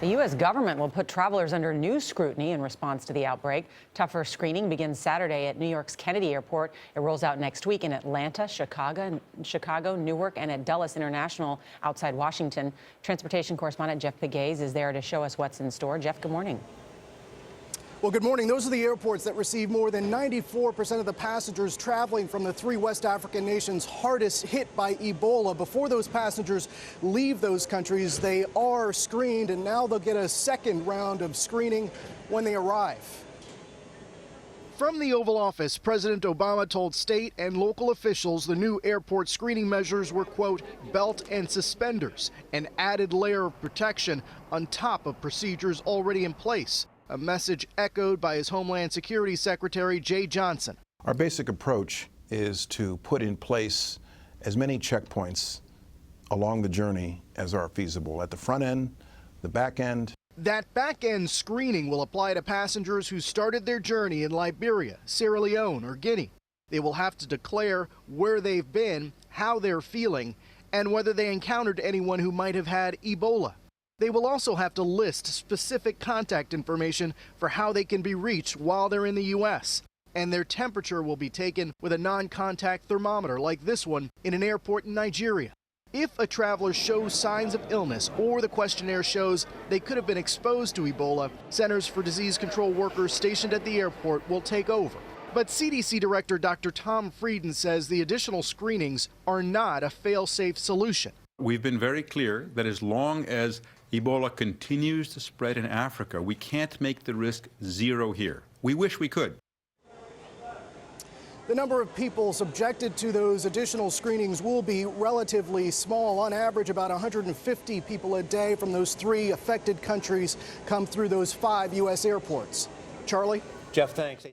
The U.S. government will put travelers under new scrutiny in response to the outbreak. Tougher screening begins Saturday at New York's Kennedy Airport. It rolls out next week in Atlanta, Chicago, Newark, and at Dulles International outside Washington. Transportation correspondent Jeff Pegues is there to show us what's in store. Jeff, good morning. Well, good morning. Those are the airports that receive more than 94% of the passengers traveling from the three West African nations hardest hit by Ebola. Before those passengers leave those countries, they are screened, and now they'll get a second round of screening when they arrive. From the Oval Office, President Obama told state and local officials the new airport screening measures were, quote, belt and suspenders, an added layer of protection on top of procedures already in place. A message echoed by his Homeland Security Secretary Jay Johnson. Our basic approach is to put in place as many checkpoints along the journey as are feasible, at the front end, the back end. That back-end screening will apply to passengers who started their journey in Liberia, Sierra Leone, or Guinea. They will have to declare where they've been, how they're feeling, and whether they encountered anyone who might have had Ebola. They will also have to list specific contact information for how they can be reached while they're in the U.S. And their temperature will be taken with a non-contact thermometer like this one in an airport in Nigeria. If a traveler shows signs of illness or the questionnaire shows they could have been exposed to Ebola, Centers for Disease Control workers stationed at the airport will take over. But CDC Director Dr. Tom Frieden says the additional screenings are not a fail-safe solution. We've been very clear that as long as Ebola continues to spread in Africa, we can't make the risk zero here. We wish we could. The number of people subjected to those additional screenings will be relatively small. On average, about 150 people a day from those three affected countries come through those 5 U.S. airports. Charlie? Jeff, thanks.